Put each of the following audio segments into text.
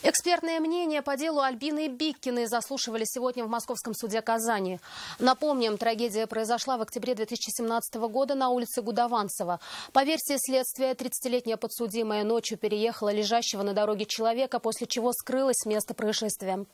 Экспертное мнение по делу Альбины Биккиной заслушивали сегодня в Московском суде Казани. Напомним, трагедия произошла в октябре 2017 года на улице Гудованцева. По версии следствия, 30-летняя подсудимая ночью переехала лежащего на дороге человека, после чего скрылась с места происшествия.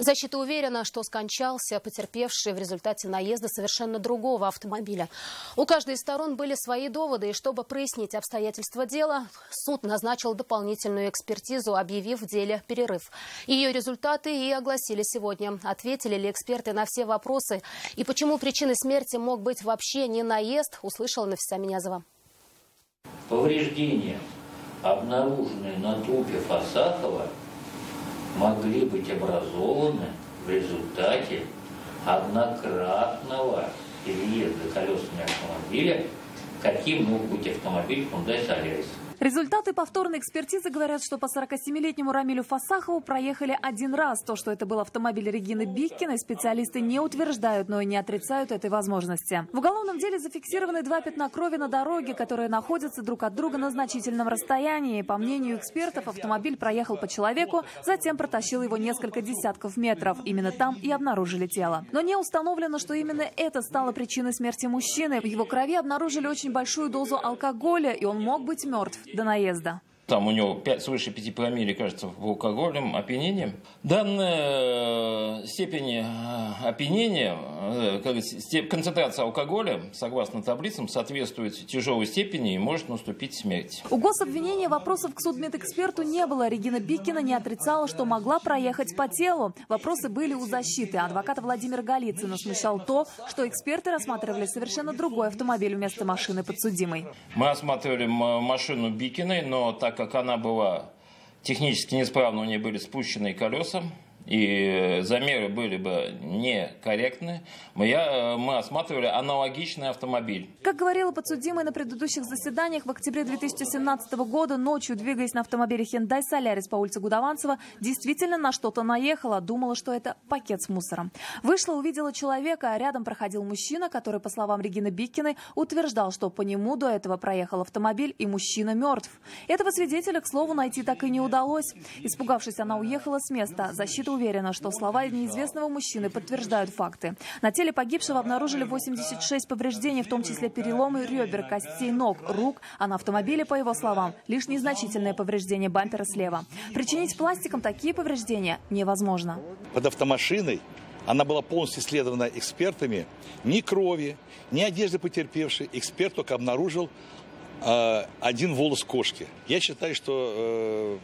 Защита уверена, что скончался потерпевший в результате наезда совершенно другого автомобиля. У каждой из сторон были свои доводы, и чтобы прояснить обстоятельства дела, суд назначил дополнительную экспертизу, объявив в деле перерыв. Ее результаты и огласили сегодня. Ответили ли эксперты на все вопросы и почему причиной смерти мог быть вообще не наезд, услышала Нафиса Минязова. Повреждения, обнаруженные на трупе Фасахова, могли быть образованы в результате однократного переезда колесами автомобиля, каким мог быть автомобиль Hyundai Solaris. Результаты повторной экспертизы говорят, что по 47-летнему Рамилю Фасахову проехали один раз. То, что это был автомобиль Регины Биккиной, специалисты не утверждают, но и не отрицают этой возможности. В уголовном деле зафиксированы 2 пятна крови на дороге, которые находятся друг от друга на значительном расстоянии. По мнению экспертов, автомобиль проехал по человеку, затем протащил его несколько десятков метров. Именно там и обнаружили тело. Но не установлено, что именно это стало причиной смерти мужчины. В его крови обнаружили очень большую дозу алкоголя, и он мог быть мертв до наезда. Там у него свыше 5 промилле, кажется, в алкогольном опьянении. Данная степень опьянения, концентрация алкоголя, согласно таблицам, соответствует тяжелой степени и может наступить смерть. У гособвинения вопросов к судмедэксперту не было. Регина Биккина не отрицала, что могла проехать по телу. Вопросы были у защиты. Адвоката Владимира Голицына смущал то, что эксперты рассматривали совершенно другой автомобиль вместо машины подсудимой. Мы осматривали машину Биккиной, но так как она была технически неисправна, у нее были спущенные колеса, и замеры были бы некорректны, мы осматривали аналогичный автомобиль. Как говорила подсудимая на предыдущих заседаниях, в октябре 2017 года ночью, двигаясь на автомобиле Hyundai Solaris по улице Гудованцева, действительно на что-то наехала. Думала, что это пакет с мусором. Вышла, увидела человека, а рядом проходил мужчина, который, по словам Регины Биккиной, утверждал, что по нему до этого проехал автомобиль, и мужчина мертв. Этого свидетеля, к слову, найти так и не удалось. Испугавшись, она уехала с места. Защита уверена, что слова неизвестного мужчины подтверждают факты. На теле погибшего обнаружили 86 повреждений, в том числе переломы ребер, костей ног, рук, а на автомобиле, по его словам, лишь незначительное повреждение бампера слева. Причинить пластиком такие повреждения невозможно. Под автомашиной она была полностью исследована экспертами. Ни крови, ни одежды потерпевшей. Эксперт только обнаружил один волос кошки. Я считаю, что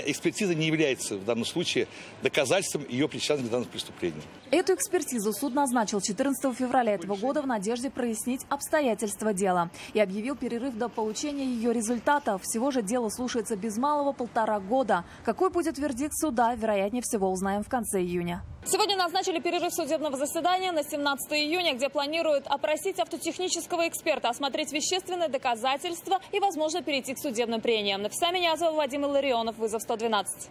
экспертиза не является в данном случае доказательством ее причастности к данному преступлению. Эту экспертизу суд назначил 14 февраля этого года в надежде прояснить обстоятельства дела и объявил перерыв до получения ее результата. Всего же дело слушается без малого 1,5 года. Какой будет вердикт суда, вероятнее всего, узнаем в конце июня. Сегодня назначили перерыв судебного заседания на 17 июня, где планируют опросить автотехнического эксперта, осмотреть вещественные доказательства и, возможно, перейти к судебным прениям. Нафиса Минязова, Владимир Ларионов, вызов 112.